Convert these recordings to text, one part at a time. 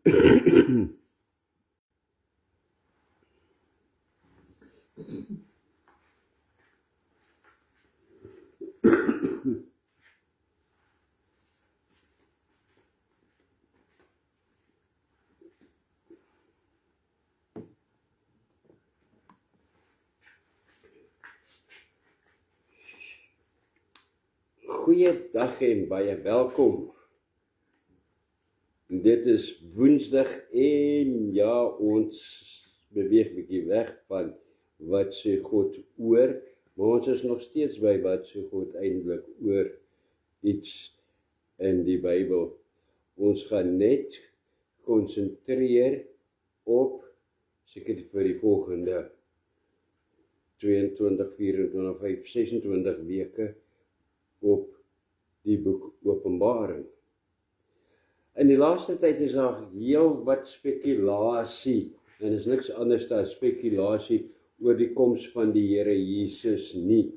Goeiedag en baie welkom. Dit is Woensdag en ja, ons beweeg 'n bietjie weg van wat sê God oor, maar ons is nog steeds by wat sê God eintlik oor iets in die Bybel. Ons gaan net konsentreer op seker vir die volgende 22, 24, 5, 26 weke op die boek Openbaring. In die laaste tyd is daar heel wat spekulasie, en is niks anders as spekulasie oor die koms van die Here Jesus nie.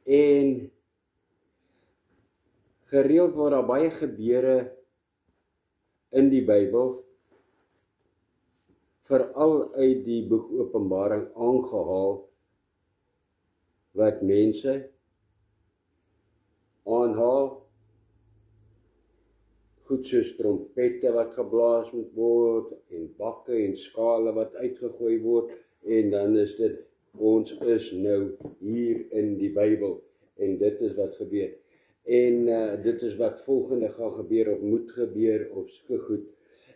En gereeld word daar baie gebeure in die Bybel, veral uit die boek Openbaring aangehaal, wat mense aanhaal, goed soos trompette wat geblaas moet word, en bakke en skale wat uitgegooi word, en dan is dit, ons is nou hier in die Bybel, en dit is wat gebeur. En dit is wat volgende gaan gebeur, of moet gebeur, of sulke goed.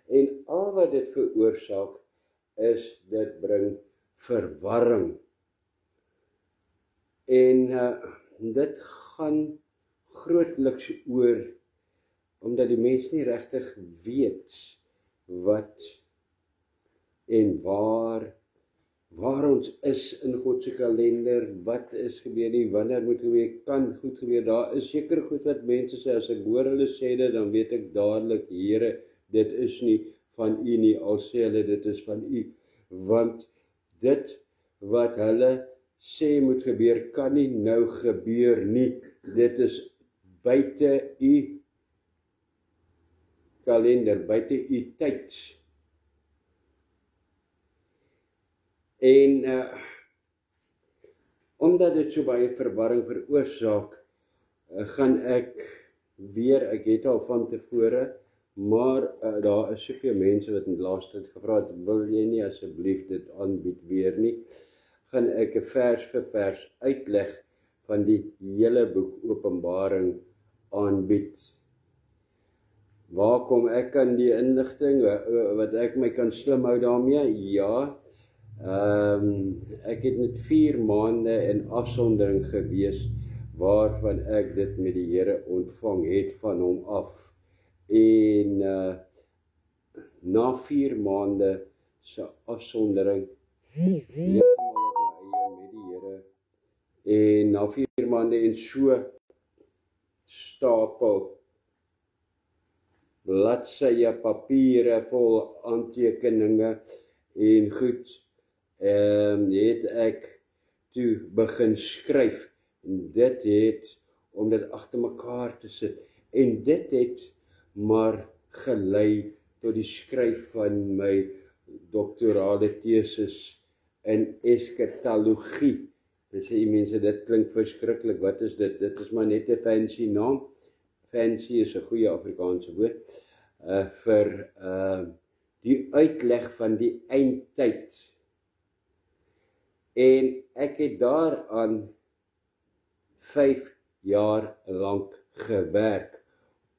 En al wat dit veroorsaak, is dit bring verwarring. En dit gaan grootliks oor, omdat die mens nie regtig weet wat en waar ons is in God se kalender, wat is gebeur nie, wanneer moet gebeur, kan goed gebeur, daar is seker goed wat mense sê, as ek hoor hulle sê dit, dan weet ek dadelik, Here, dit is nie van U nie, al sê hulle dit is van U, want dit wat hulle sê moet gebeur, kan nie nou gebeur nie, dit is buite U kalender, buite U tyd. En omdat dit so baie verwarring veroorsaak, gaan ek het al van tevore, maar daar is soveel mense wat in die laaste tyd gevra het, wil jy nie asseblief dit aanbied weer nie, gaan ek 'n vers vir vers uitleg van die hele boek Openbaring aanbied. Waar kom ek aan die inligting, wat ek my kan slim hou daarmee? Ja, ek het net 4 maande in afsondering gewees, waarvan ek dit met die Here ontvang het van hom af. En na 4 maande se afsondering, heeltemal op my eie met die Here, en na 4 maande en so stapel bladsye papiere vol aantekeninge en goed, het ek toe begin skryf, en dit het, om dit agter mekaar te sit, en dit het maar gelei tot die skryf van my doktorale tesis in eskatologie. Dit sê mense, dit klink verskriklik, wat is dit? Dit is maar net 'n fancy naam. Fancy is 'n goeie Afrikaanse woord, vir die uitleg van die eindtyd. En ek het daaraan 5 jaar lank gewerk,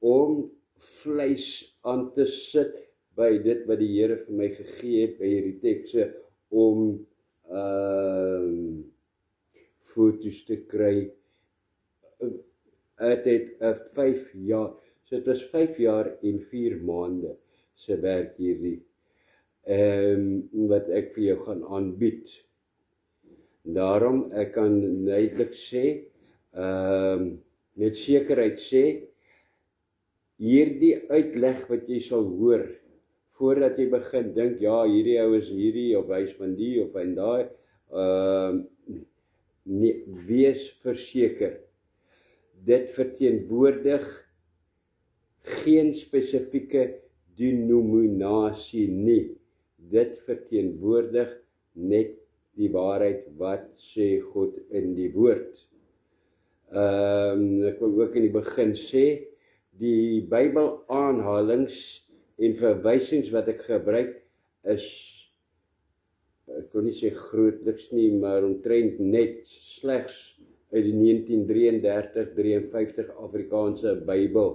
om vleis aan te sit by dit wat die Here vir my gegee het, by hierdie tekste, om foto's te kry. Het 5 jaar, so het was 5 jaar en 4 maande se werk hierdie, wat ek vir jou gaan aanbied. Daarom, ek kan duidelik sê, met sekerheid sê, hierdie uitleg wat jy sal hoor, voordat jy begin dink, ja, hierdie ou is hierdie, of hy is van die, of van daai, wees verseker, dit verteenwoordig geen spesifieke denominasie nie. Dit verteenwoordig net die waarheid wat sê God in die woord. Ek wil ook in die begin sê, die Bybel aanhalings en verwysings wat ek gebruik is, ek wil nie sê grootliks nie, maar omtrent net slegs uit die 1933-53 Afrikaanse Bybel,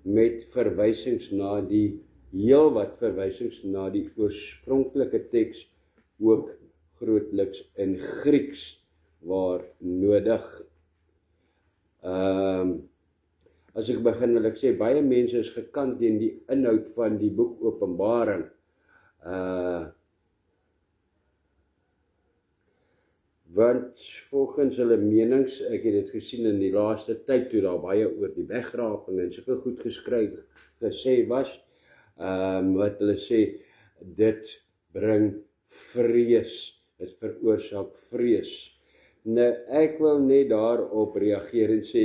met verwysings na die, heel wat verwysings na die oorspronklike teks, ook grootliks in Grieks, waar nodig. As ek begin wil ek sê, baie mense is gekant teen die inhoud van die boek Openbaring. Want volgens hulle menings, ek het dit gesien in die laaste tyd, toe daar baie oor die wegraping en sulke goed gesê was, wat hulle sê, dit bring vrees, dit veroorsaak vrees. Nou, ek wil net daarop reageer en sê,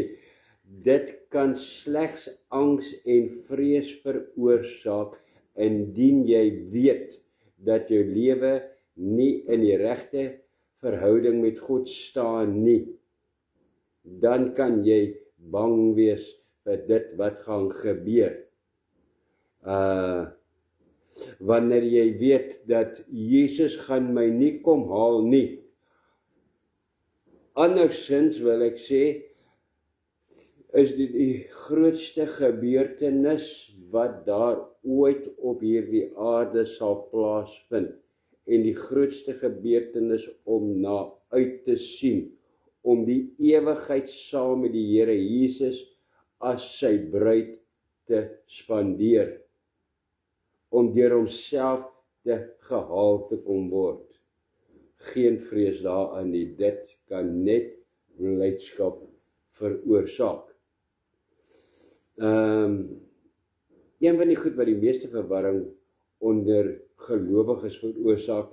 dit kan slegs angs en vrees veroorsaak, indien jy weet, dat jou lewe nie in die regte verhouding met God staan nie. Dan kan jy bang wees vir dit wat gaan gebeur. Wanneer jy weet dat Jesus gaan my nie kom haal nie. Andersins wil ek sê, is dit die grootste gebeurtenis wat daar ooit op hierdie aarde sal plaasvind. En die grootste gebeurtenis om na uit te sien, om die ewigheid saam met die Here Jesus as sy bruid te spandeer, om deur homself te gehaal te kom word. Geen vrees daarin nie, dit kan net blydskap veroorsaak. Een van die goed wat die meeste verwarring onder gelowiges veroorsaak,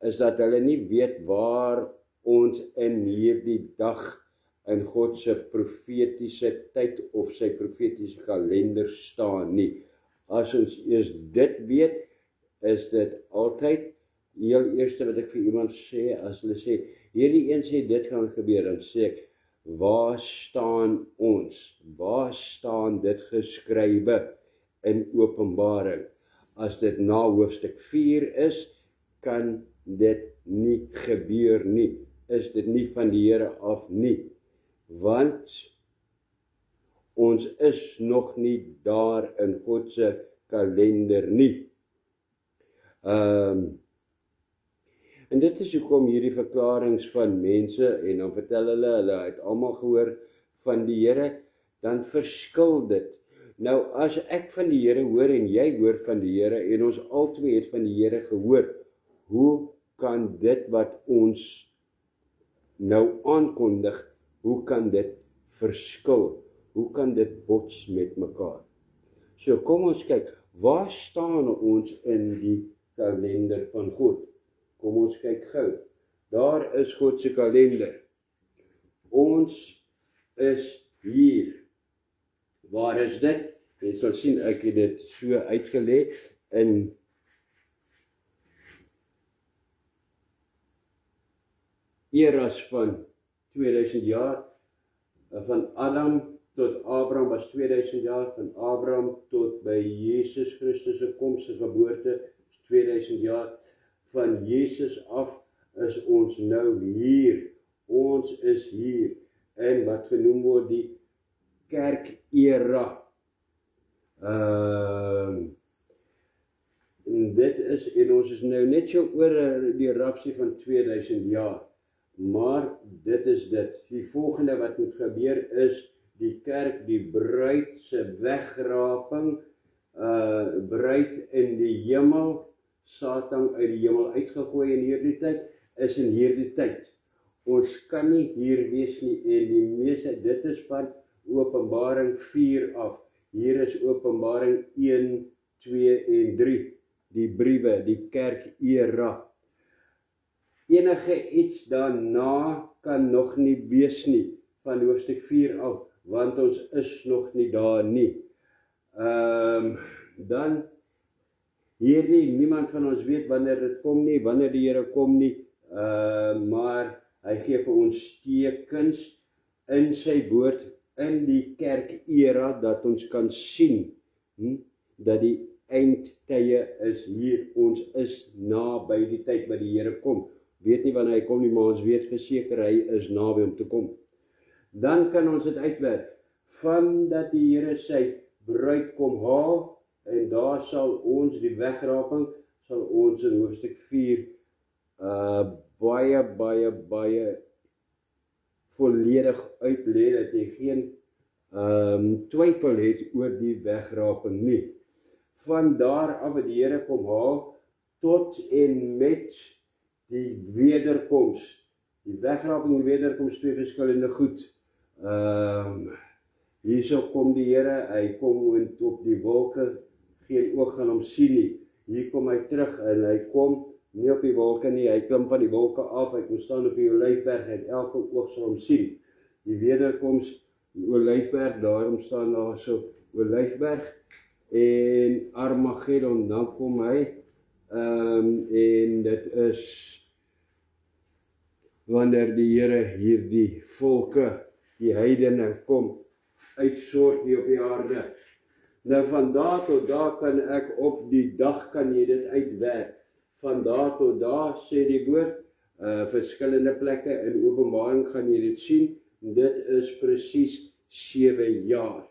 is dat hulle nie weet waar ons in hierdie dag in God se profetiese tyd of sy profetiese kalender staan nie. As ons eers dit weet, is dit altyd heel eerste wat ek vir iemand sê, as hulle sê, hierdie een sê dit gaan gebeur, dan sê ek, waar staan ons? Waar staan dit geskrywe in Openbaring? As dit na hoofstuk 4 is, kan dit nie gebeur nie. Is dit nie van die Here af nie. Want ons is nog nie daar in God se kalender nie. En dit is hoekom hierdie verklaringe van mense, en dan vertel hulle het almal gehoor van die Here, dan verskil dit. Nou, as ek van die Here hoor en jy hoor van die Here en ons albei het van die Here gehoor, hoe kan dit wat ons nou aankondig, hoe kan dit verskil? Hoe kan dit bots met mekaar? So kom ons kyk, waar staan ons in die kalender van God? Kom ons kyk gou. Daar is God se kalender. Ons is hier. Waar is dit? Jy sal sien, ek het dit so uitgelê in eras van 2000 jaar. Van Adam tot Abraham was 2000 jaar, van Abraham tot by Jesus Christus se koms, se geboorte, 2000 jaar. Van Jesus af is ons nou hier. Ons is hier. En wat genoem word die kerkera. En dit is, en ons is nou net so oor die rapsie van 2000 jaar. Maar dit is dit. Die volgende wat moet gebeur is die kerk, die bruid se wegraping, bruid in die hemel, Satan uit die hemel uitgegooi in hierdie tyd, is in hierdie tyd. Ons kan nie hier wees nie, en die meeste, dit is van Openbaring 4 af. Hier is Openbaring 1, 2 en 3, die briewe, die kerkera. Enige iets daarna kan nog nie wees nie, van hoofstuk 4 af, want ons is nog nie daar nie. Dan Hierdie, niemand van ons weet wanneer dit kom nie, wanneer die Here kom nie, maar hy gee vir ons tekens in sy woord, in die kerkera, dat ons kan sien, dat die eindtye is hier, ons is naby die tyd wat die Here kom. Weet nie wanneer hy kom nie, maar ons weet verseker hy is naby om te kom. Dan kan ons dit uitwerk, van dat die Here sy bruid kom haal, en daar sal ons die wegraping, sal ons in hoofstuk 4 baie volledig uitlê, dat jy geen twyfel het oor die wegraping nie. Van daar af wat die Here kom haal, tot en met die wederkoms. Die wegraping en die wederkoms, twee verskillende goed. Hierso kom die Here, hy kom op die wolke, geen oog gaan hom sien nie. Hier kom hy terug en hy kom nie op die wolke nie, hy klim van die wolke af, hy kom staan op die Olyfberg en elke oog sal hom sien. Die wederkoms, die Olyfberg, daarom staan daar so Olyfberg en Armageddon, dan kom hy, en dit is wanneer die Here hierdie volke, die heidene kom uitsort hier op die aarde. Nou van daar tot daar kan ek op die dag kan jy dit uitwerk. Van daar tot daar sê die woord, verskillende plekke in Openbaring gaan jy dit sien. Dit is presies 7 jaar.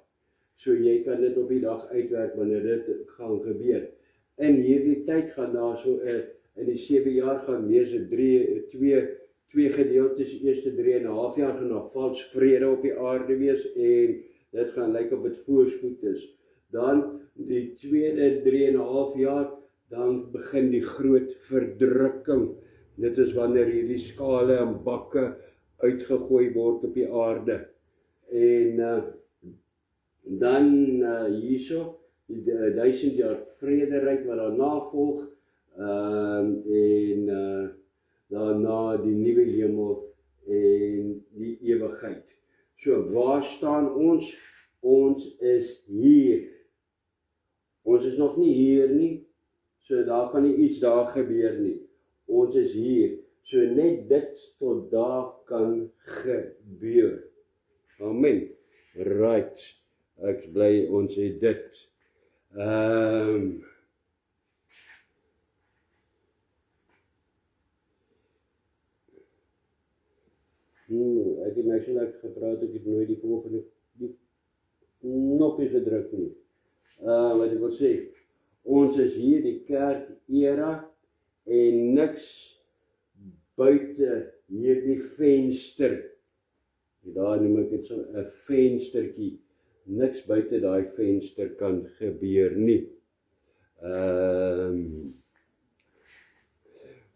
So jy kan dit op die dag uitwerk wanneer dit gaan gebeur. In hierdie tyd gaan daar so in die 7 jaar gaan wees twee gedeeltes, die eerste 3,5 jaar gaan nog vals vrede op die aarde wees en dit gaan lyk op het voorspoed is. Dan die tweede 3,5 jaar, dan begin die groot verdrukking. Dit is wanneer hierdie skale en bakke uitgegooi word op die aarde. En dan hierso, die 1000 jaar vrederyk wat daarna volg, en daarna die nuwe hemel en die ewigheid. So waar staan ons? Ons is hier. Ons is nog nie hier nie, so daar kan nie iets daar gebeur nie. Ons is hier, so net dit tot daar kan gebeur. Amen. Right, ek bly ons het dit. Ek het nou so lekker gepraat, ek het nooit die volgende knoppie gedruk nie. Wat ek wil sê, ons is hier die kerk era en niks buite hierdie venster. Daar noem ek dit so 'n venstertjie. Niks buite daai venster kan gebeur nie.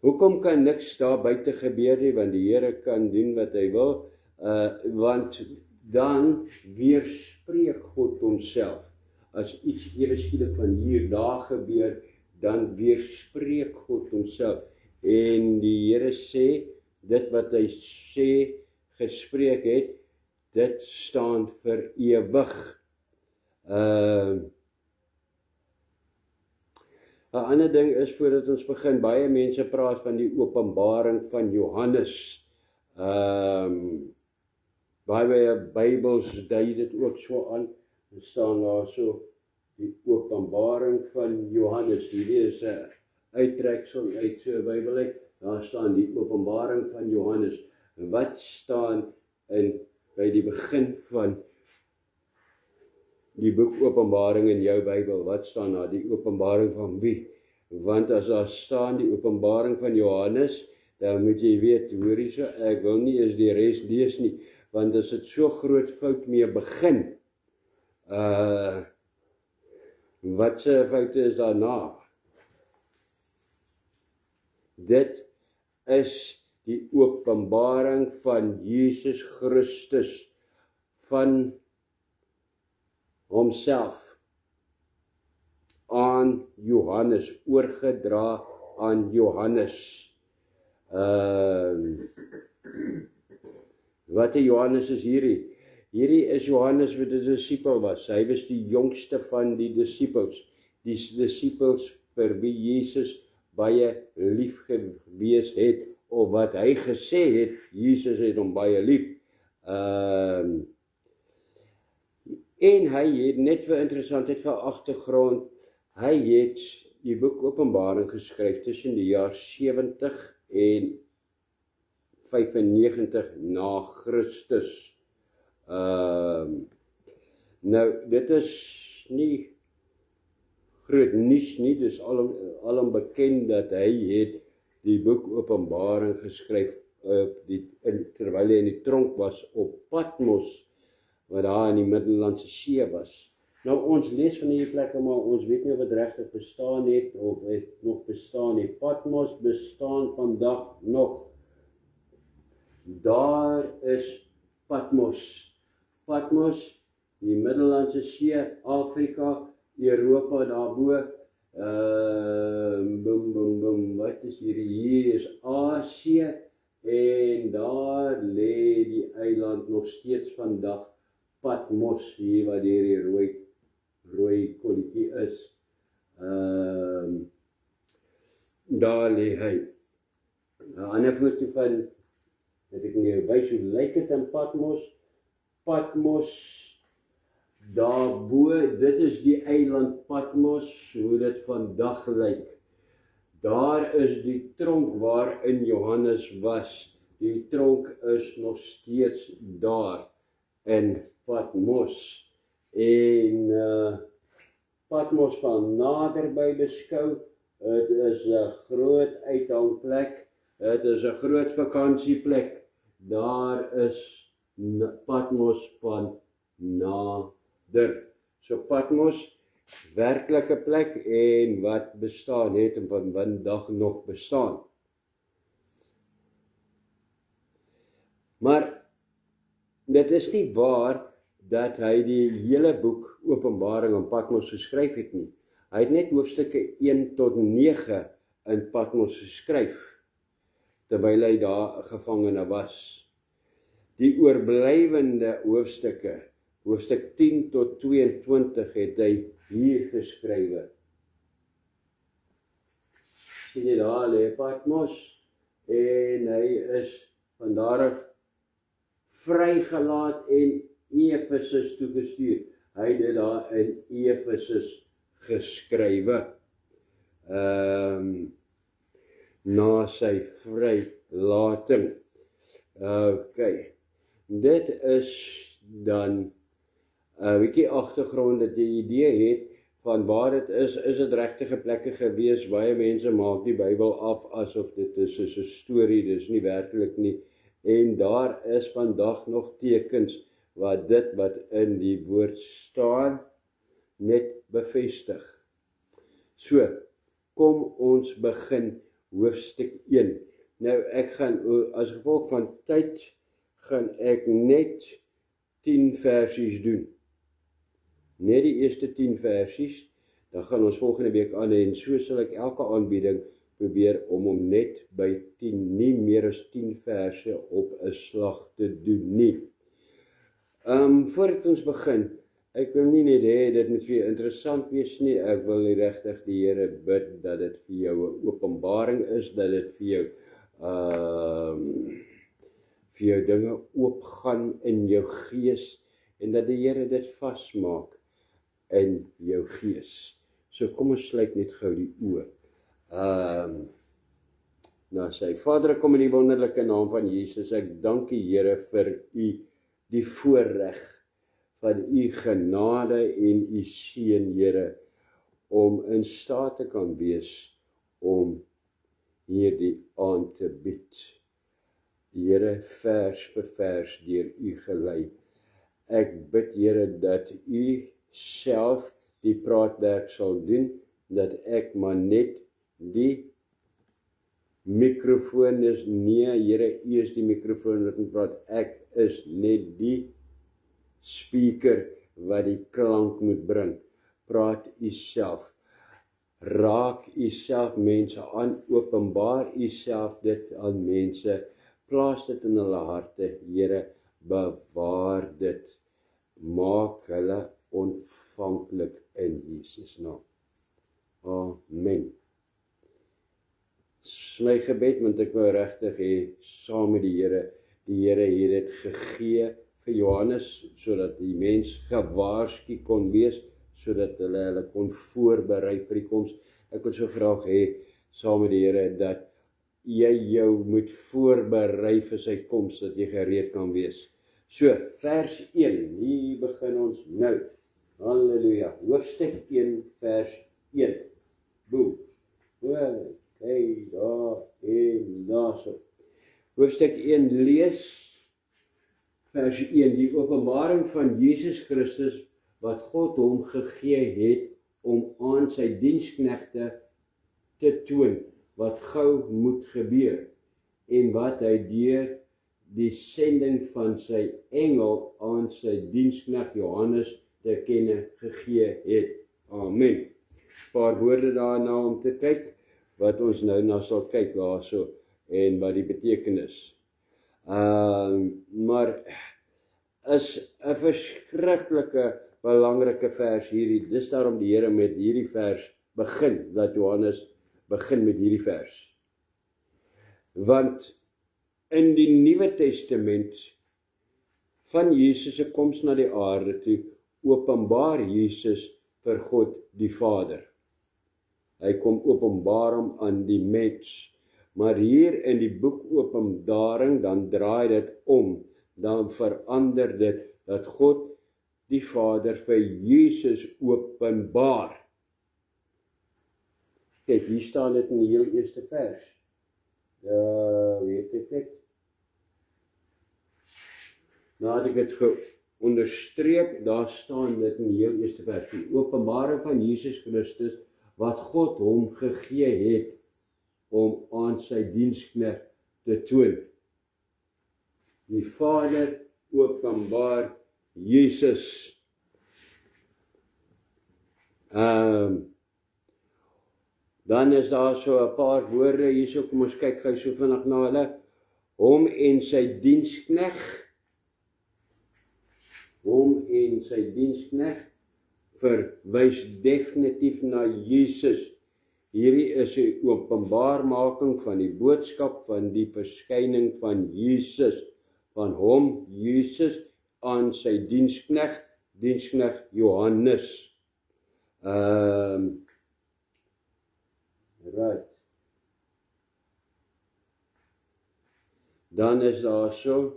Hoekom kan niks daar buite gebeur nie? Want die Here kan doen wat hy wil, want dan weerspreek God homself. As iets ewe skielik van hier daar gebeur, dan weerspreek God homself. En die Here sê, dit wat hy sê, gespreek het, dit staan vir ewig. 'n ander ding is, voordat ons begin, baie mense praat van die openbaring van Johannes. Baie Bybels dui dit ook so aan, en staan daar so, die openbaring van Johannes. Hierdie is 'n uittreksel uit so 'n Bybel uit, daar staan die openbaring van Johannes. Wat staan by die begin van die boek Openbaring in jou Bybel? Wat staan daar? Die openbaring van wie? Want as daar staan die openbaring van Johannes, dan moet jy weet, hoor hierso, ek wil nie eens die res lees nie, want as dit so groot fout mee begin, wat se foute is daarna? Dit is die openbaring van Jesus Christus, van homself aan Johannes, oorgedra aan Johannes. Wat 'n Johannes is hierdie? Hierdie is Johannes wat 'n disipel was. Hy was die jongste van die disipels. Die disipels vir wie Jesus baie lief gewees het, of wat hy gesê het, Jesus het hom baie lief. En hy het, net vir interessantheid vir agtergrond, hy het die boek Openbaring geskryf tussen die jaar 70 en 95 na Christus. Nou, dit is nie groot nuus nie, dis alom bekend dat hy het die boek Openbaring geskryf terwyl hy in die tronk was op Patmos, wat daar in die Middellandse See was. Nou, ons lees van hierdie plekke, maar ons weet nie of het regtig bestaan het, of het nog bestaan het. Patmos bestaan vandag nog. Daar is Patmos. Patmos, die Middellandse See, Afrika, Europa daarbo, wat is hier? Hier is Asië, en daar lê die eiland nog steeds vandag, Patmos, hier waar die rooi kolletjie is. Daar lê hy. 'n ander foto van, het ek nie wys hoe lyk dit in Patmos. Patmos, daarbo, dit is die eiland Patmos, hoe dit vandag lyk. Daar is die tronk waarin Johannes was. Die tronk is nog steeds daar in Patmos. En Patmos van naderby beskou, het is 'n groot uithangplek, het is 'n groot vakansieplek. Daar is Patmos van nader. So Patmos, werklike plek en wat bestaan het en van vandag nog bestaan. Maar dit is nie waar dat hy die hele boek Openbaring in Patmos geskryf het nie. Hy het net hoofstukke 1 tot 9 in Patmos geskryf, terwyl hy daar gevangene was. Die oorblywende hoofstukke, hoofstuk 10 tot 22, het hy hier geskrywe. Sien jy daar lê Patmos, en hy is van daar af vrygelaat en Efesus toegestuur. Hy het dit daar in Efesus geskrywe. Na sy vrylating. Okay. Dit is dan 'n bietjie agtergrond dat jy 'n idee het van waar dit is dit regtige plekke gewees. Baie mense maak die Bybel af asof dit is 'n storie, dis nie werklik nie. En daar is vandag nog tekens wat dit wat in die woord staan net bevestig. So, kom ons begin hoofstuk 1. Nou, ek gaan, as gevolg van tyd, gaan ek net 10 versies doen. Net die eerste 10 versies, dan gaan ons volgende week aan, en so sal ek elke aanbieding probeer om hom net by 10, nie meer as 10 verse op 'n slag te doen nie. Voordat ons begin, ek wil nie net hê dit moet vir jou interessant wees nie, ek wil regtig die Here bid dat dit vir jou 'n openbaring is, dat dit vir jou dinge oopgaan in jou gees, en dat die Here dit vasmaak in jou gees. So kom ons sluit net gou die oë. Nou sê Vader, ek kom in die wonderlike naam van Jesus, ek dank U Here vir U die voorreg van U genade en U seën, Here, om in staat te kan wees om hierdie aand te bied. Here, vers vir vers deur U gelei. Ek bid, Here, dat U self die praatwerk sal doen, dat ek maar net die mikrofoon is, nee, Here, U is die mikrofoon wat praat, ek is net die speaker wat die klank moet bring. Praat U self, raak U self mense aan, openbaar U self dit aan mense, plaas dit in hulle harte, Here, bewaar dit, maak hulle ontvanklik in Jesus naam. Amen. Dis my gebed, want ek wou regtig hê saam met die Here het dit gegee vir Johannes, sodat die mens gewaarsku kon wees, sodat hulle kon voorberei vir die koms. Ek wil so graag hê saam met die Here dat jy jou moet voorberei vir sy koms, dat jy gereed kan wees. So, vers 1, hier begin ons nou. Halleluja. Hoofstuk 1, vers 1. Boem. Kyk, daar en daar so. Hoofstuk 1 lees vers 1, die openbaring van Jesus Christus wat God hom gegee het om aan sy diensknegte te toon wat gou moet gebeur en wat hy deur die sending van sy engel aan sy diensknegt Johannes te kenne gegee het. Amen. Paar woorde daarna om te kyk wat ons nou na sal kyk daarso en wat die betekenis. Maar is 'n verskriklike belangrike vers hierdie. Dis daarom die Here met hierdie vers begin, dat Johannes begin met hierdie vers. Want in die Nuwe Testament van Jesus se koms na die aarde toe, openbaar Jesus vir God die Vader. Hy kom openbaar hom aan die mens. Maar hier in die boek Openbaring, dan draai dit om, dan verander dit dat God die Vader vir Jesus openbaar. Kyk, hier staan dit in die heel eerste vers. Weet ek dit? Nadat ek dit onderstreep, daar staan dit in die heel eerste vers. Die openbaring van Jesus Christus, wat God hom gegee het, om aan sy diensknegt te toon. Die Vader openbaar Jesus. Dan is daar so 'n paar woorde hierso, kom ons kyk gou so vinnig na hulle. Hom en sy diensknegt. Hom en sy diensknegt verwys definitief na Jesus. Hierdie is 'n openbaarmaking van die boodskap van die verskyning van Jesus, van hom, Jesus, aan sy diensknegt Johannes. Right. Dan is daar so,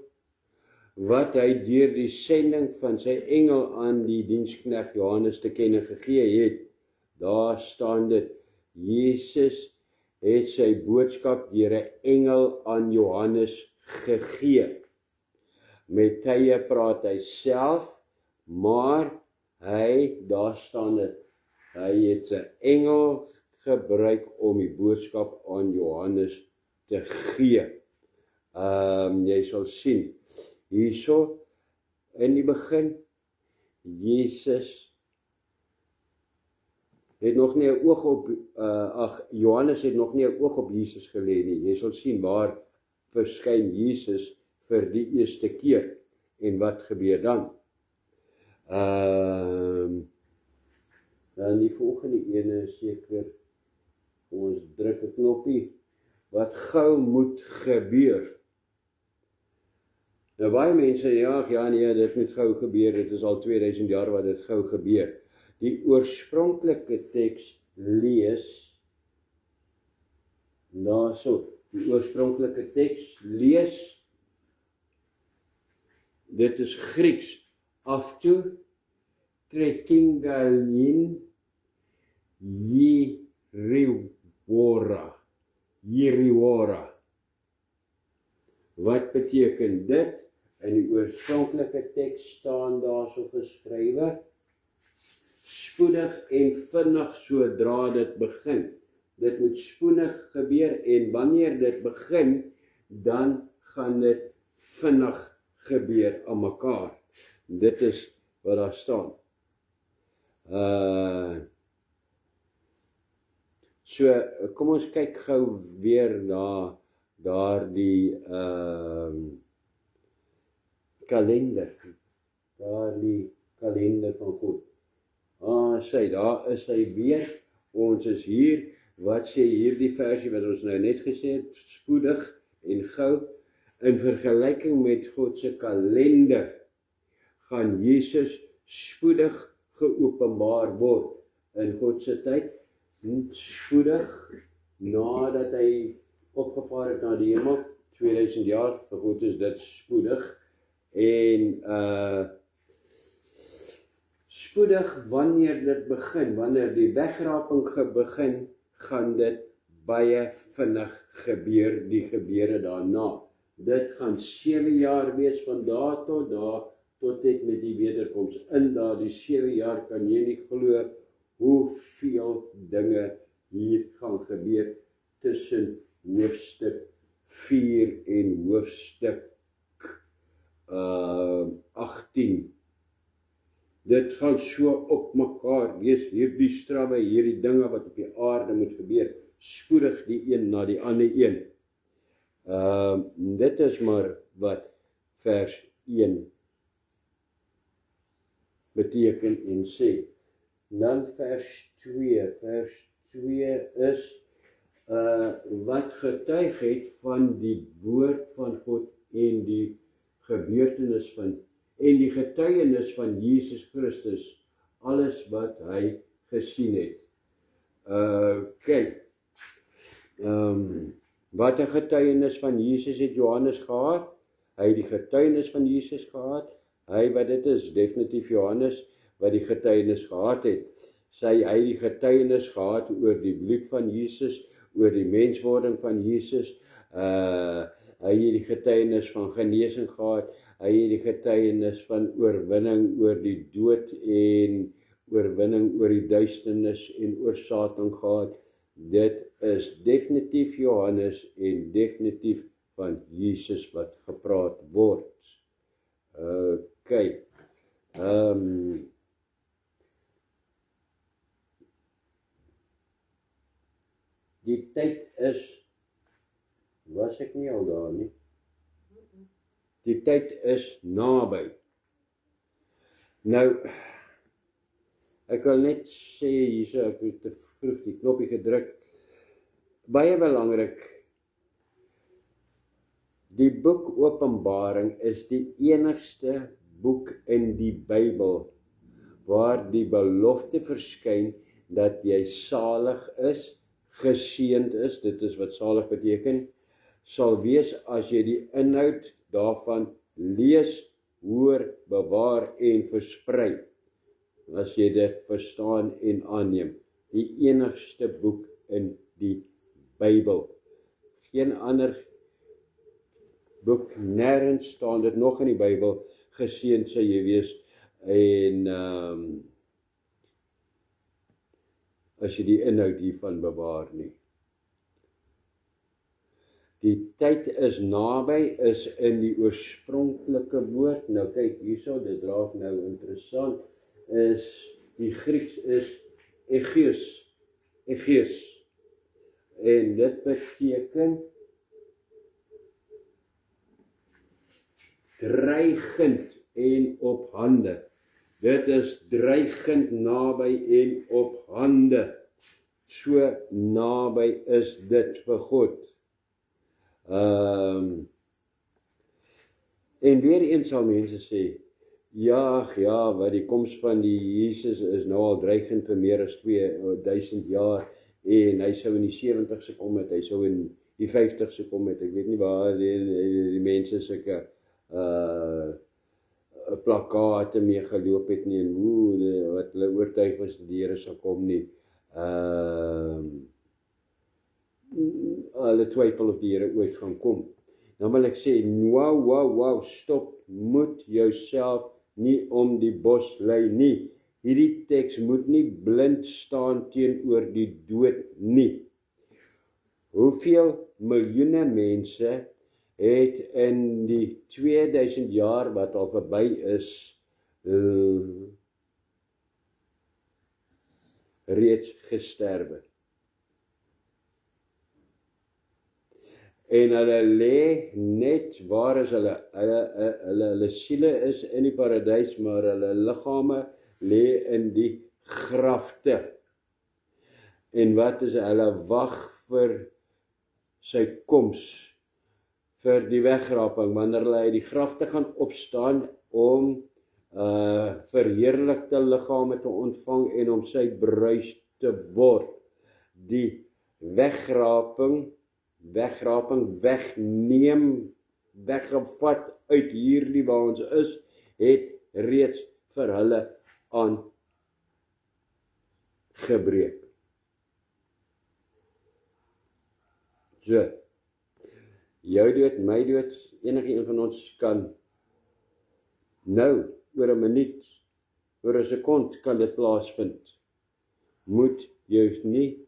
wat hy deur die sending van sy engel aan die diensknegt Johannes te kenne gegee het. Daar staan dit, Jesus het sy boodskap deur 'n engel aan Johannes gegee. Met tye praat hy self, maar daar staan dit, hy het sy engel gebruik om die boodskap aan Johannes te gee. Jy sal sien, hierso in die begin, Jesus het nog nie 'n oog op, Johannes het nog nie 'n oog op Jesus gelê nie. Jy sal sien waar verskyn Jesus vir die eerste keer en wat gebeur dan. Dan die volgende ene is seker, ons druk 'n knoppie, wat gou moet gebeur. Nou baie mense, ja nee, dit moet gou gebeur, dit is al 2000 jaar wat dit gou gebeur. Die oorspronklike teks lees, daarso, die oorspronklike teks lees, dit is Grieks, aftu trekingalin Yeriwora. Wat beteken dit? In die oorspronklike teks staan daarso geskrywe, spoedig en vinnig sodra dit begin. Dit moet spoedig gebeur en wanneer dit begin, dan gaan dit vinnig gebeur aan mekaar. Dit is wat daar staan. So, kom ons kyk gou weer na daardie kalender. Daardie kalender van God. Daar is hy weer ons is hier, wat sê hierdie versie wat ons nou net gesê het, spoedig en gou, in vergelyking met God se kalender, gaan Jesus spoedig geopenbaar word in God se tyd, spoedig, nadat hy opgevaar het na die hemel, 2000 jaar, vir God is dit spoedig, en spoedig wanneer dit begin, wanneer die wegraping begin, gaan dit baie vinnig gebeur, die gebeure daarna. Dit gaan 7 jaar wees van daar tot daar, tot dit met die wederkoms. In daardie 7 jaar kan jy nie glo hoeveel dinge hier gaan gebeur tussen hoofstuk 4 en hoofstuk 18. Dit gaan so op mekaar wees, hierdie strawwe, hierdie dinge wat op die aarde moet gebeur, spoedig die een na die ander een. Dit is maar wat vers 1 beteken en sê. Dan vers 2 is wat getuig het van die woord van God en die gebeurtenis van en die getuienis van Jesus Christus, alles wat hy gesien het. Kyk, wat 'n getuienis van Jesus het Johannes gehad? Hy het die getuienis van Jesus gehad. Hy wat dit is, definitief Johannes, wat die getuienis gehad het. Hy het die getuienis gehad oor die bloed van Jesus, oor die menswording van Jesus. Hy het die getuienis van genesing gehad. Hy het die getuienis van oorwinning oor die dood en oorwinning oor die duisternis en oor Satan gehad. Dit is definitief Johannes en definitief van Jesus wat gepraat word. Kyk, die tyd is, was ek nie al daar nie? Die tyd is naby. Nou, ek wil net sê hierso, ek het te vroeg die knoppie gedruk. Baie belangrik, die boek Openbaring is die enigste boek in die Bybel waar die belofte verskyn dat jy salig is, geseënd is, dit is wat salig beteken, sal wees as jy die inhoud daarvan lees, hoor, bewaar en versprei, as jy dit verstaan en aanneem. Die enigste boek in die Bybel. Geen ander boek, nêrens staan dit nog in die Bybel, geseënd sal jy wees, en as jy die inhoud hiervan bewaar nie. Die tyd is naby, is in die oorspronklike woord. Nou kyk hierso, dit raak nou interessant, is die Grieks is Egeus. En dit beteken dreigend en op hande. Dit is dreigend naby en op hande. So naby is dit vir God. En weer eens sal mense sê, ja, wat die koms van die Jesus is nou al dreigend vir meer as 2000 jaar, en hy sou in die 70ste kom het, hy sou in die 50ste kom het, ek weet nie waar die mense sulke plakate mee geloop het nie, en wat hulle oortuig was dat die Here sal kom nie. Hulle twyfel of die Here ooit gaan kom. Dan wil ek sê, wow, stop, moet jouself nie om die bos lei nie. Hierdie teks moet nie blind staan teenoor die dood nie. Hoeveel miljoene mense het in die 2000 jaar wat al verby is, reeds gesterwe. En hulle lê net, waar is hulle siele is in die paradys, maar hulle liggame lê in die grafte. En wat is hulle wag vir sy koms, vir die wegraping, wanneer hulle uit die graf te gaan opstaan om verheerlikte liggame te ontvang en om sy bruis te word. Die wegraping, wegneem, weggevat uit hierdie waar ons is, het reeds vir hulle aangebreek. So, jou dood, my dood, enige een van ons kan nou, oor 'n minuut, oor 'n sekond kan dit plaasvind. Moet jy nie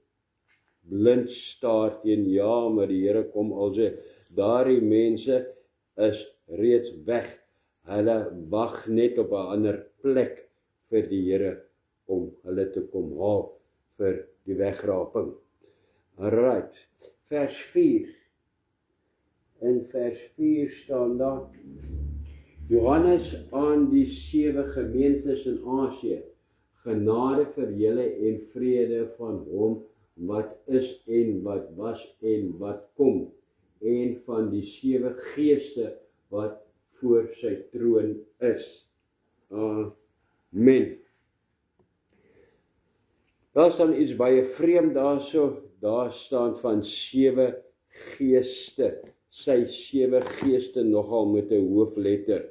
blind staar teen ja, maar die Here kom al sê, daardie mense is reeds weg. Hulle wag net op 'n ander plek vir die Here om hulle te kom haal vir die wegraping. Alright, vers 4. In vers 4 staan daar, Johannes aan die 7 gemeentes in Asië, genade vir julle en vrede van hom wat is en wat was en wat kom, en van die 7 geeste wat voor sy troon is. Amen. Daar staan iets baie vreemd daarso, daar staan van 7 geeste, sy 7 geeste nogal met 'n hoofletter.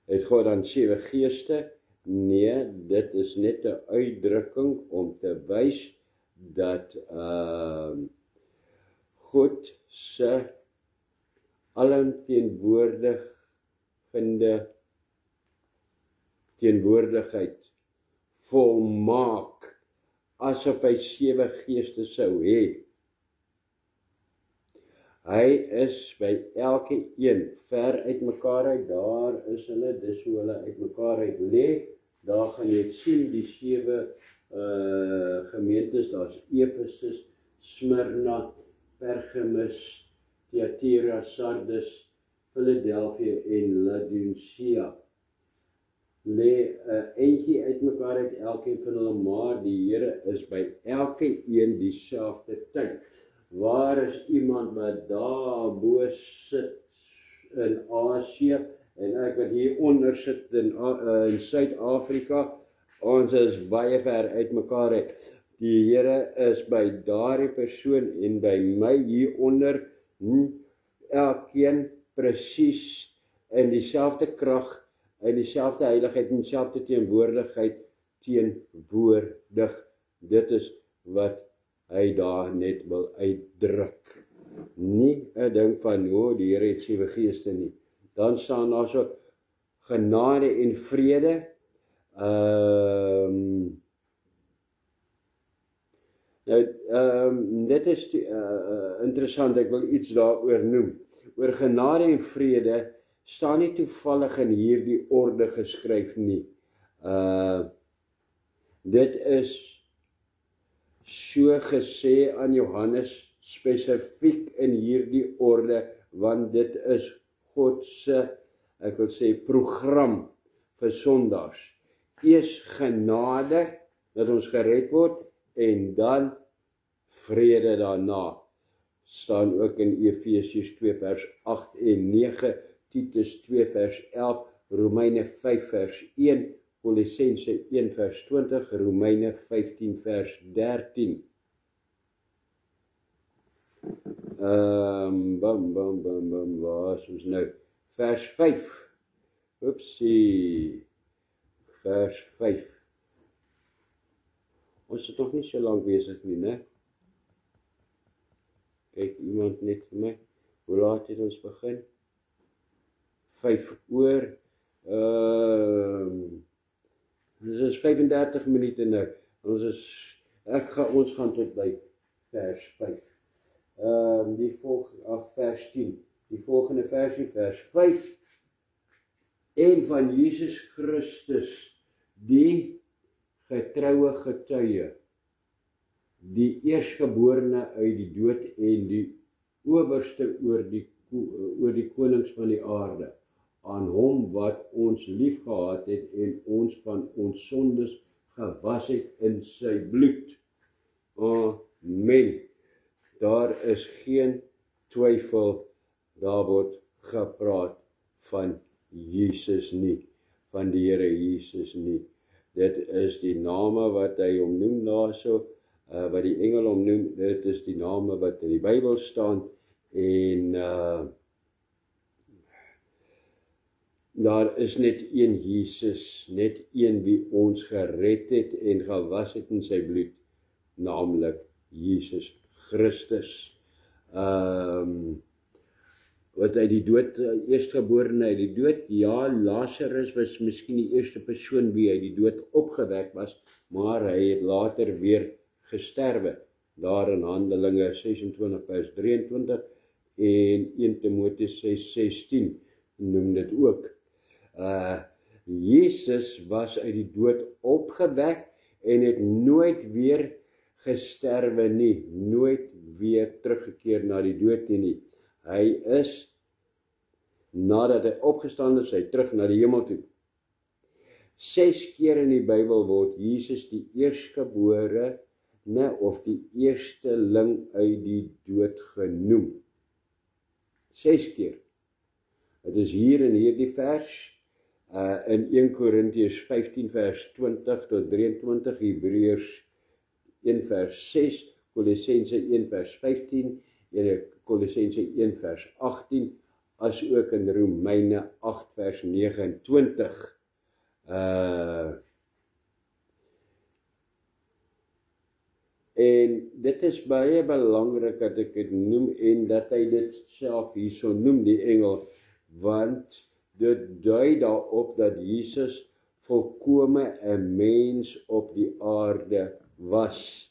Het God dan 7 geeste? Nee, dit is net 'n uitdrukking om te wys dat God se alomteenwoordigende teenwoordigheid volmaak, asof hy 7 geeste sou hê. Hy is by elke een ver uit mekaar uit, daar is hulle, dis hoe hulle uit mekaar uit lê. Daar gaan jy sien die 7 gemeentes, daar's Efesus, Smyrna, Pergamus, Thyatira, Sardis, Philadelphia en Laodicea. Lê eentjie uit mekaar uit elkeen van hulle, maar die Here is by elke een dieselfde tyd. Waar is iemand wat daar bo sit in Asië en ek wat hier onder sit in Suid-Afrika, ons is baie ver uit mekaar uit. Die Here is by daardie persoon en by my hieronder, elkeen presies in dieselfde krag, in dieselfde heiligheid en dieselfde teenwoordigheid teenwoordig. Dit is wat hy daar net wil uitdruk. Nie 'n ding van, die Here het 7 geeste nie. Dan staan daar so, genade en vrede. Dit is interessant, ek wil iets daaroor noem. Oor genade en vrede staan nie toevallig in hierdie orde geskryf nie. Dit is so gesê aan Johannes spesifiek in hierdie orde, want dit is God se, ek wil sê, program vir sondaars. Eers genade, dat ons gered word, en dan vrede daarna. Staan ook in Efesiërs 2 vers 8 en 9, Titus 2 vers 11, Romeine 5 vers 1, Kolossense 1 vers 20, Romeine 15 vers 13. Waar is ons nou? Vers 5. Oepsie. Vers 5. Ons is nog nie so lank besig nie, né? Kyk iemand net vir my. Hoe laat het ons begin? 5 oor. Dit is 35 minute nou. Ons gaan tot by vers 5. Vers 10. Die volgende versie, vers 5. En van Jesus Christus, die getroue getuie, die eerstgeborene uit die dood en die owerste oor die konings van die aarde, aan hom wat ons lief gehad het en ons van ons sondes gewas het in sy bloed. Amen. Daar is geen twyfel, daar word gepraat van Jesus nie, van die Here Jesus nie. Dit is die name wat hy hom noem daarso, wat die engel hom noem, dit is die name wat in die Bybel staan, en daar is net een Jesus, net een wie ons gered het en gewas het in sy bloed, naamlik Jesus Christus. Wat uit die dood, eerstgeborene uit die dood, ja, Lazarus was miskien die eerste persoon wie uit die dood opgewek was, maar hy het later weer gesterwe, daar in Handelinge 26 vers 23 en 1 Timoteus 6:16 noem dit ook. Jesus was uit die dood opgewek en het nooit weer gesterwe nie, nooit weer teruggekeer na die dood nie. Hy is, nadat hy opgestaan is, hy terug na die hemel toe. 6 keer in die Bybel word Jesus die eerstgebore, of die eersteling uit die dood genoem. 6 keer. Het is hier in hierdie vers, in 1 Korintiërs 15 vers 20 tot 23, Hebreërs 1 vers 6, Kolossense 1 vers 15, en Kolossense 1 vers 18, as ook in Romeine 8 vers 29. En dit is baie belangrik dat ek dit noem, en dat hy dit self hierso noem, die engel, want dit dui daarop dat Jesus volkome 'n mens op die aarde was.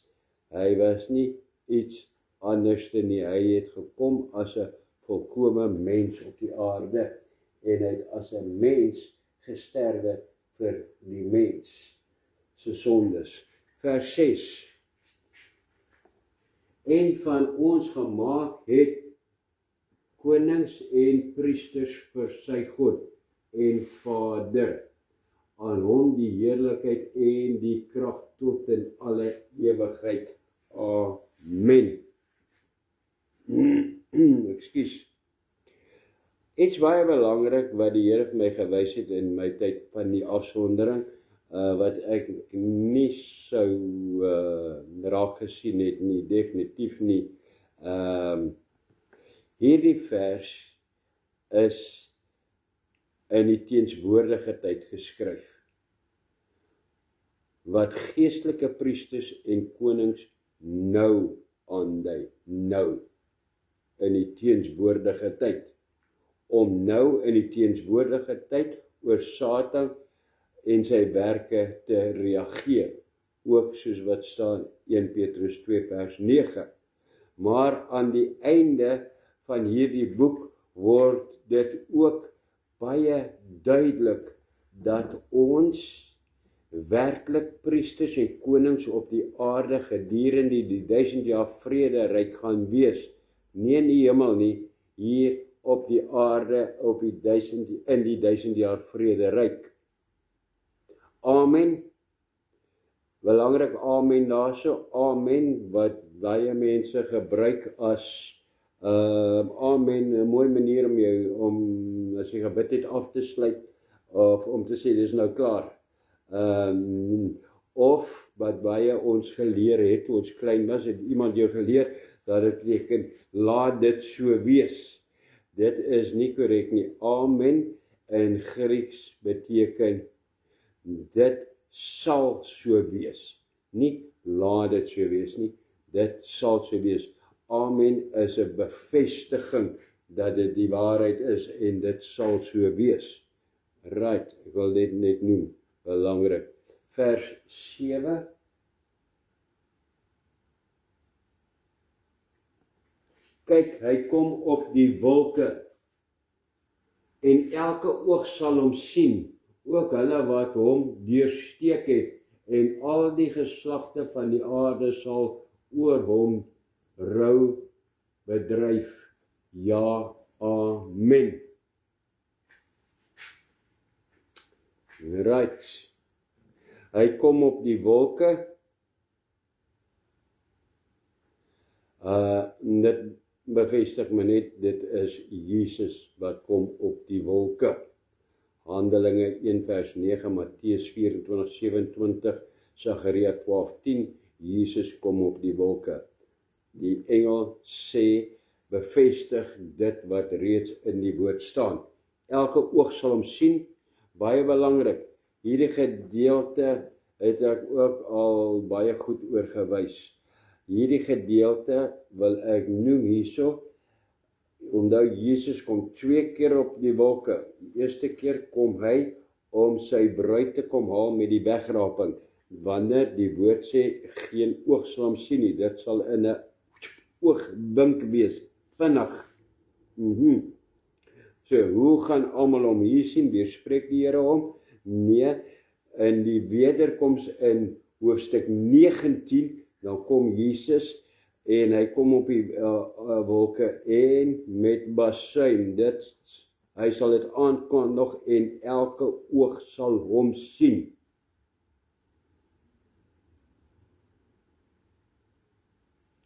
Hy was nie iets anders nie, hy het gekom as 'n volkome mens op die aarde, en hy het as 'n mens gesterwe vir die mens se sondes. Vers 6. En van ons gemaak het konings en priesters vir sy God en Vader, aan hom die heerlikheid en die krag tot in alle ewigheid. Amen. Ekskuus. Iets baie belangrik wat die Here vir my gewys het in my tyd van die afsondering, wat ek nie sou raak gesien het nie, definitief nie. Hierdie vers is in die teenswoordige tyd geskryf, wat geestelike priesters en konings nou aandui, nou, in die teenswoordige tyd, om nou in die teenswoordige tyd oor Satan en sy werke te reageer, ook soos wat staan 1 Petrus 2 vers 9. Maar aan die einde van hierdie boek word dit ook baie duidelik dat ons werklik priesters en konings op die aarde gedurende die 1000 jaar vrederyk gaan wees, nie in die hemel nie, hier op die aarde in die 1000 jaar vrederyk. Amen. Belangrik amen daarso, amen wat baie mense gebruik as amen, 'n mooi manier om as jy gebid het af te sluit, of om te sê dis nou klaar. Of wat baie ons geleer het, toe ons klein was, het iemand jou geleer, dat dit beteken, laat dit so wees. Dit is nie korrek nie. Amen in Grieks beteken, dit sal so wees. Nie laat dit so wees nie, dit sal so wees. Amen is 'n bevestiging dat dit die waarheid is en dit sal so wees. Right, ek wil dit net noem, belangrik. Vers 7. Kyk, hy kom op die wolke en elke oog sal hom sien, ook hulle wat hom deursteek het, en al die geslagte van die aarde sal oor hom rou bedryf. Ja, amen. Right. Hy kom op die wolke. Dit bevestig my net, dit is Jesus wat kom op die wolke. Handelinge 1 vers 9, Matteus 24:27, Sagaria 12:10, Jesus kom op die wolke. Die engel sê, bevestig dit wat reeds in die woord staan. Elke oog sal hom sien, baie belangrik. Hierdie gedeelte het ek ook al baie goed oor gewys. Hierdie gedeelte wil ek noem hierso. Onthou, Jesus kom 2 keer op die wolke. Die eerste keer kom hy om sy bruid te kom haal met die wegraping. Wanneer die woord sê, geen oog sal hom sien nie, dit sal in 'n oogwink wees, vinnig. So, hoe gaan almal hom hier sien? Weerspreek die Here hom? Nee, in die wederkoms in hoofstuk 19, dan kom Jesus en hy kom op die wolke en met basuin, hy sal dit aankondig en elke oog sal hom sien.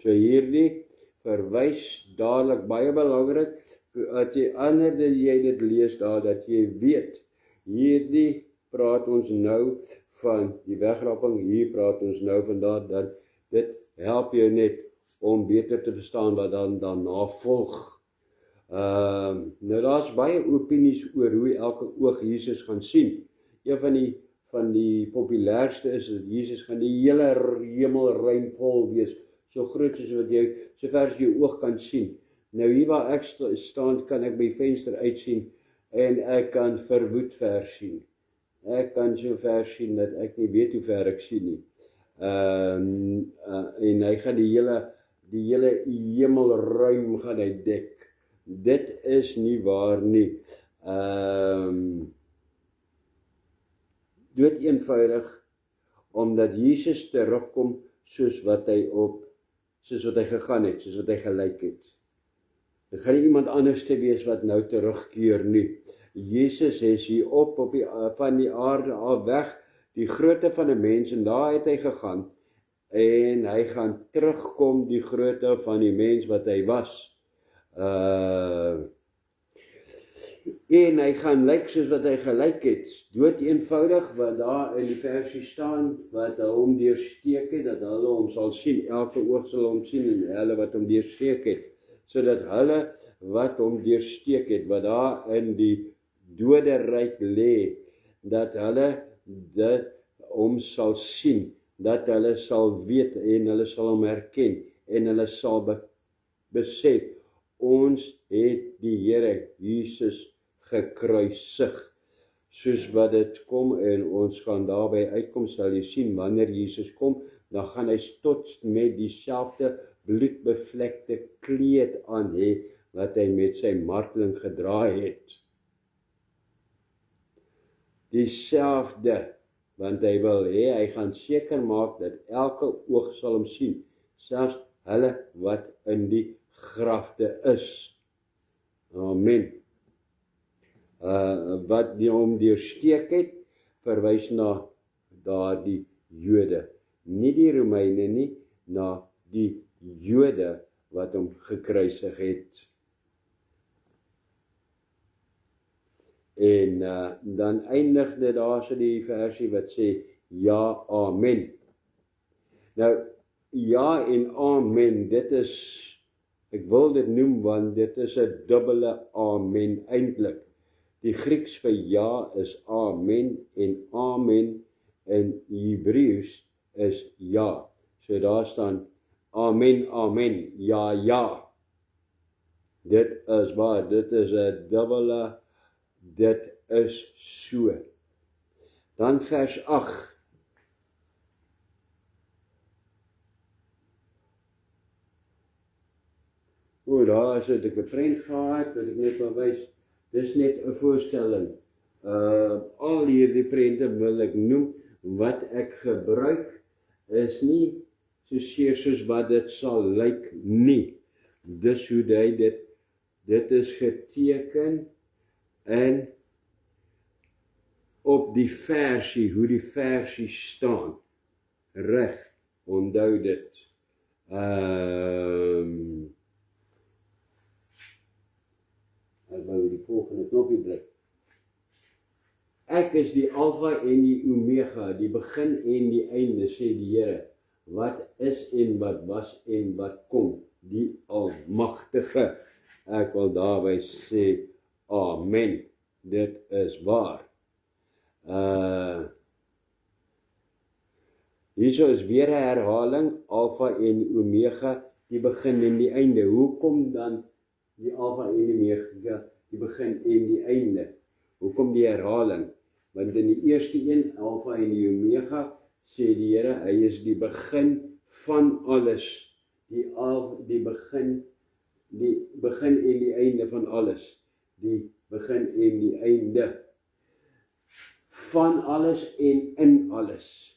So hierdie verwys dadelik, baie belangrik, dat jy dit lees daar, dat jy weet, hierdie praat ons nou van die wegraping, hier praat ons nou van dat dit help jou net om beter te verstaan wat dan daarna volg. Nou daar's baie opinies oor hoe elke oog Jesus gaan sien. Een van die populairste is dat Jesus gaan die hele hemelruim vol wees, so groot soos wat jy, so ver as jou oog kan sien. Nou hier waar ek staan, kan ek by die venster uitsien en ek kan verwoed ver sien. Ek kan so ver sien dat ek nie weet hoe ver ek sien nie. En hy gaan die hele hemelruim gaan hy dek. Dit is nie waar nie. Dood eenvoudig, omdat Jesus terugkom soos wat hy gegaan het, soos wat hy gelyk het. Dit gaan nie iemand anders te wees wat nou terugkeer nie. Jesus is hier van die aarde al weg, die grootte van 'n mens, en daar het hy gegaan, en hy gaan terugkom die grootte van die mens wat hy was. En hy gaan lyk soos wat hy gelyk het, dood eenvoudig, wat daar in die versie staan, wat hom deursteek het, dat hulle hom sal sien, elke oog sal hom sien, en hulle wat hom deursteek het, sodat hulle wat hom deursteek het, wat daar in die doderyk lê, dat hulle hom sal sien, dat hulle sal weet en hulle sal hom herken en hulle sal besef, ons het die Here Jesus gekruisig, soos wat dit kom, en ons gaan daarby uitkom, sal jy sien, wanneer Jesus kom, dan gaan hy tot met dieselfde bloedbevlekte kleed aan hê, wat hy met sy marteling gedra het. Dieselfde, want hy wil hê, hy gaan seker maak dat elke oog sal hom sien, selfs hulle wat in die grafte is. Amen. Wat hom deursteek het, verwys na daardie Jode, nie die Romeine nie, na die Jode wat hom gekruisig het. En dan eindig dit daar so die versie wat sê, ja, amen. Nou, ja en amen, dit is, ek wil dit noem, want dit is 'n dubbele amen eintlik. Die Grieks vir ja is amen, en amen in Hebreëus is ja. So daar staan, amen, amen, ja, ja. Dit is waar, dit is 'n dubbele, dit is so. Dan vers 8. Daar is ek 'n prent gehad, wat ek net wil wys. Dis net 'n voorstelling. Al hierdie prente wil ek noem, wat ek gebruik, is nie soseer soos wat dit sal lyk nie. Dis hoe dit is geteken, en op die versie, hoe die versie staan. Reg, onthou dit. Ek wou die volgende knoppie druk. Ek is die Alfa en die Omega, die begin en die einde, sê die Here. Wat is en wat was en wat kom, die Almagtige. Ek wil daarby sê, amen. Dit is waar. Hierso is weer 'n herhaling, Alfa en Omega, die begin en die einde. Hoekom dan die Alfa en die Omega, die begin en die einde? Hoekom die herhaling? Want in die eerste een, Alfa en die Omega, sê die Here, hy is die begin van alles. Die begin en die einde van alles. Die begin en die einde van alles en in alles.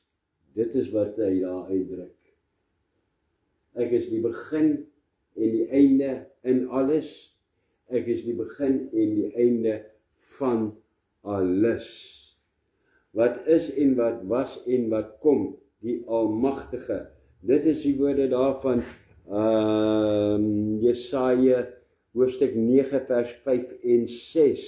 Dit is wat hy daar uitdruk. Ek is die begin en die einde in alles. Ek is die begin en die einde van alles. Wat is en wat was en wat kom, die Almagtige. Dit is die woorde daarvan Jesaja hoofstuk 9 vers 5 en 6.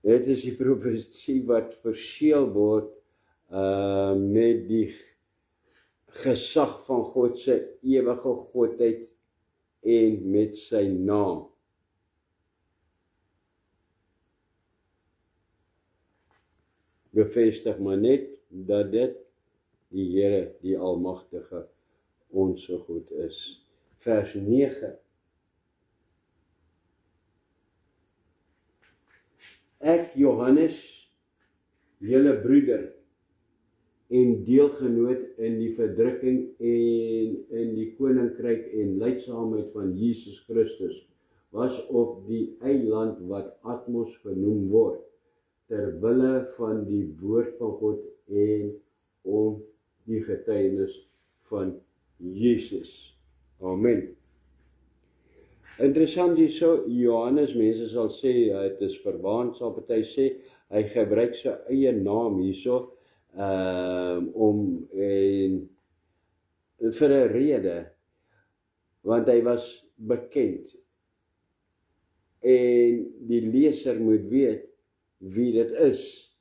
Dit is die profesie wat verseël word met die gesag van God se ewige godheid en met sy naam. Bevestig maar net dat dit die Here, die Almagtige, onse God is. Vers 9. Ek, Johannes, julle broeder en deelgenoot in die verdrukking en in die koninkryk en lydsaamheid van Jesus Christus, was op die eiland wat Patmos genoem word, ter wille van die woord van God en om die getuienis van Jesus. Amen. Interessant hierso, Johannes, mense sal sê, het is verwaand, sal party sê, hy gebruik sy eie naam hierso, vir 'n rede, want hy was bekend. En die leser moet weet wie dit is,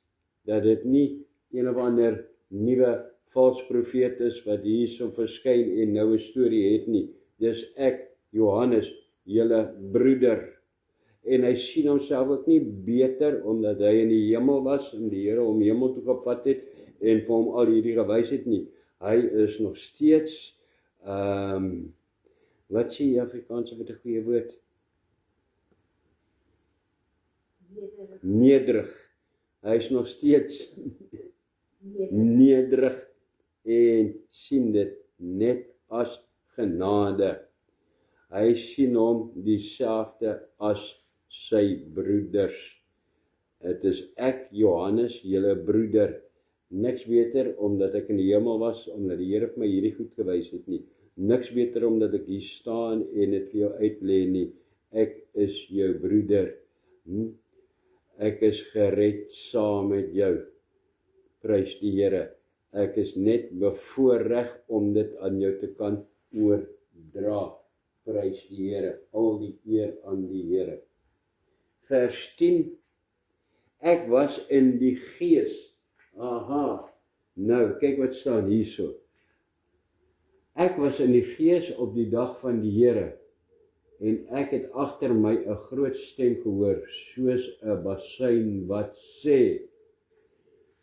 dat dit nie een of ander nuwe vals profeet is wat hierso verskyn en nou 'n storie het nie. Dis ek, Johannes, julle broeder. En hy sien homself ook nie beter omdat hy in die hemel was en die Here hom hemel toe gevat het en vir hom al hierdie gewys het nie. Hy is nog steeds wat sê die Afrikaanse met 'n goeie woord? Nederig. Hy is nog steeds nederig en sien dit net as genade. Hy sien hom dieselfde as sy broeders. Het is ek, Johannes, julle broeder. Niks beter omdat ek in die hemel was, omdat die Here vir my hierdie goed gewys het nie. Niks beter omdat ek hier staan en dit vir jou uitlê nie. Ek is jou broeder. Ek is gered saam met jou. Prys die Here. Ek is net bevoorreg om dit aan jou te kan oordra. Prys die Here. Al die eer aan die Here. Vers 10. Ek was in die gees. Aha. Nou, kyk wat staan hierso. Ek was in die gees op die dag van die Here. En ek het agter my 'n groot stem gehoor, soos 'n basuin wat sê.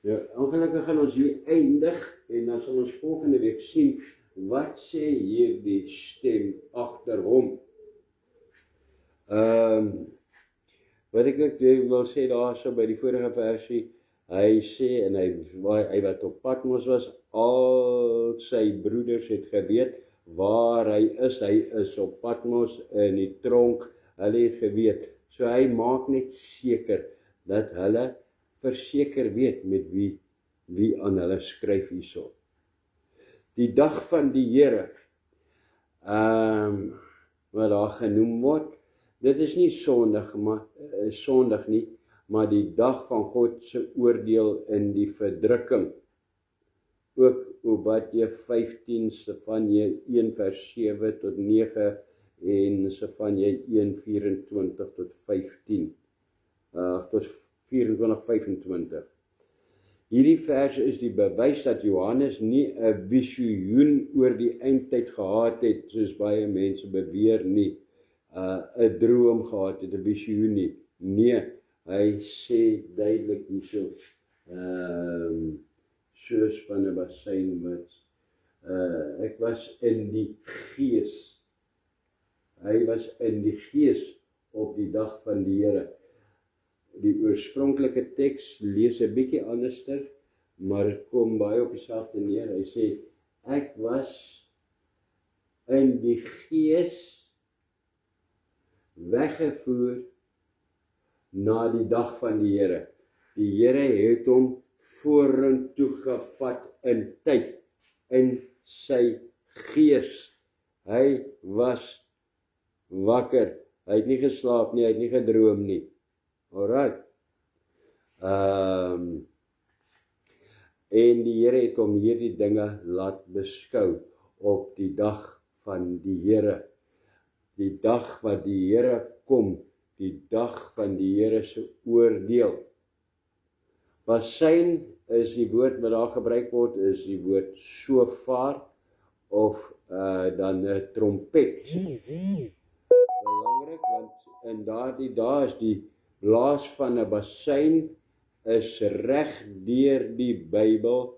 Nou, ongelukkig gaan ons hier eindig en dan sal ons volgende week sien wat sê hierdie stem agter hom. Wat ek wil sê daarso by die vorige versie, hy sê en hy wat op Patmos was, al sy broeders het geweet waar hy is op Patmos in die tronk, hulle het geweet. So hy maak net seker dat hulle verseker weet met wie aan hulle skryf hierso. Die dag van die Here, wat daar genoem word, Dit is nie sondig nie, maar die dag van God se oordeel in die verdrukking. Ook Obadja 15, Sefanja 1 vers 7 tot 9 en Sefanja 1 24 tot 15. Tot 24-25. Hierdie verse is die bewys dat Johannes nie 'n visioen oor die eindtyd gehad het, soos baie mense beweer nie, 'n droom gehad het, 'n visioen nie. Nee, hy sê duidelik hierso, soos van 'n bassein wat, ek was in die gees. Hy was in die gees op die dag van die Here. Die oorspronklike teks lees 'n bietjie anderster, maar dit kom baie op dieselfde neer. Hy sê, ek was in die gees weggevoer na die dag van die Here. Die Here het hom vorentoe gevat in tyd, in sy gees. Hy was wakker. Hy het nie geslaap nie, hy het nie gedroom nie. Alright. En die Here het hom hierdie dinge laat beskou op die dag van die Here. Die dag wat die Here kom, die dag van die Here se oordeel. Bassein is die woord wat daar gebruik word, is die woord shofar of dan 'n trompet. Belangrik, want in daardie dae is die blaas van 'n bassein is reg deur die Bybel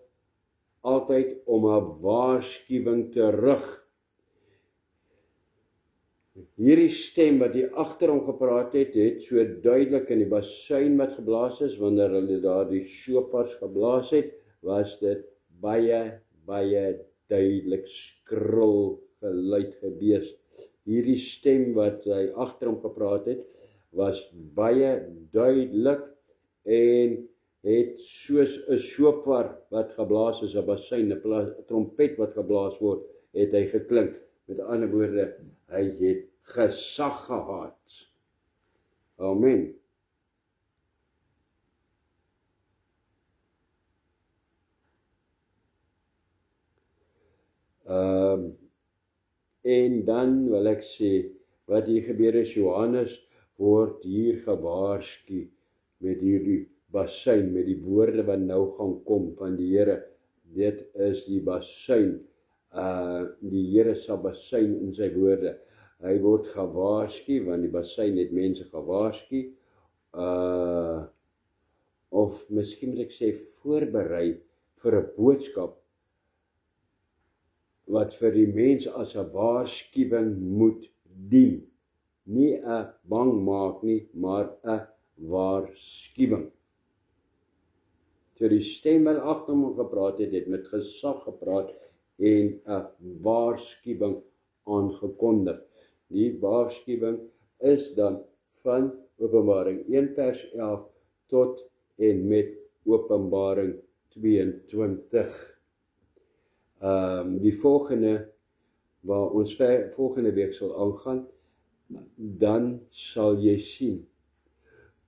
altyd om 'n waarskuwing te rig. Hierdie stem wat hier agter hom gepraat het, het so duidelik in die bassein wat geblaas is, wanneer hulle daardie shofars geblaas het, was dit baie duidelik skril geluid gewees. Hierdie stem wat hy agter hom gepraat het, was baie duidelik en het soos 'n shofar wat geblaas is, 'n bassein, 'n trompet wat geblaas word, het hy geklink. Met ander woorde, hy het gesag gehad. Amen. En dan wil ek sê, wat hier gebeur is, Johannes word hier gewaarsku met hierdie bassein, met die woorde wat nou gaan kom van die Here. Dit is die bassein, die Here se bassein in sy woorde. Hy word gewaarsku, want die bassein het mense gewaarsku, of miskien moet ek sê, voorberei vir 'n boodskap, wat vir die mens as 'n waarskuwing moet dien. Nie 'n bang maak nie, maar 'n waarskuwing. So die stem wat agter hom gepraat het, het met gesag gepraat en 'n waarskuwing aangekondig. Die waarskuwing is dan van Openbaring 1 vers 11 tot en met Openbaring 22. Die volgende, waar ons volgende week sal aangaan, dan sal jy sien,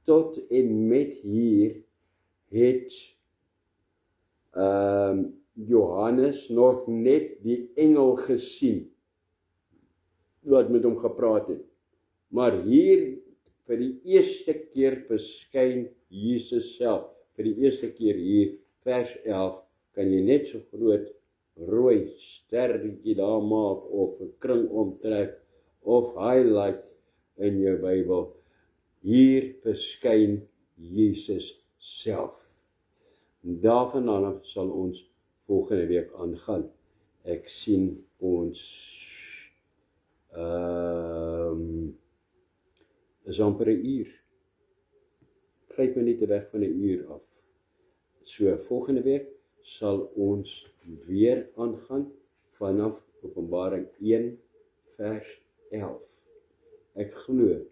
tot en met hier het Johannes nog net die engel gesien, wat met hom gepraat het. Maar hier, vir die eerste keer verskyn Jesus self, vir die eerste keer hier, vers 11, kan jy net so groot rooi sterretjie daar maak, of 'n kring omtrek, of highlight in jou Bybel. Hier verskyn Jesus self. Daarvandaan sal ons volgende week aangaan. Ek sien ons is amper 'n uur. 5 minute weg van 'n uur af. So volgende week sal ons weer aangaan vanaf Openbaring 1 vers 11. Ek glo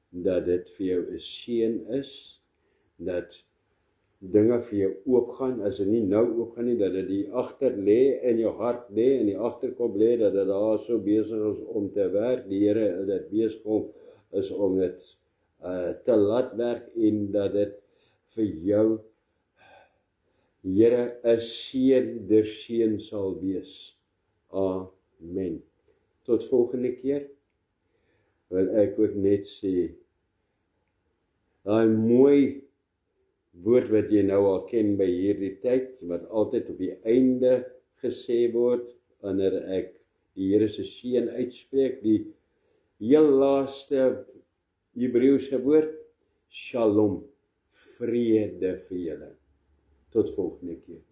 dat dit vir jou 'n seën is, dat dinge vir jou oopgaan, as dit nie nou oopgaan nie, dat dit die agter lê, in jou hart lê, in die agterkop lê, dat dit daar so besig is om te werk, die Here dit besig is om dit te laat werk, en dat dit vir jou, Here, 'n seën der seën sal wees. Amen. Tot volgende keer, wil ek ook net sê, daai mooi woord wat jy nou al ken by hierdie tyd, wat altyd op die einde gesê word, wanneer ek die Here se seën uitspreek, die heel laaste Hebreëse woord, Shalom, vrede vir julle. Tot volgende keer.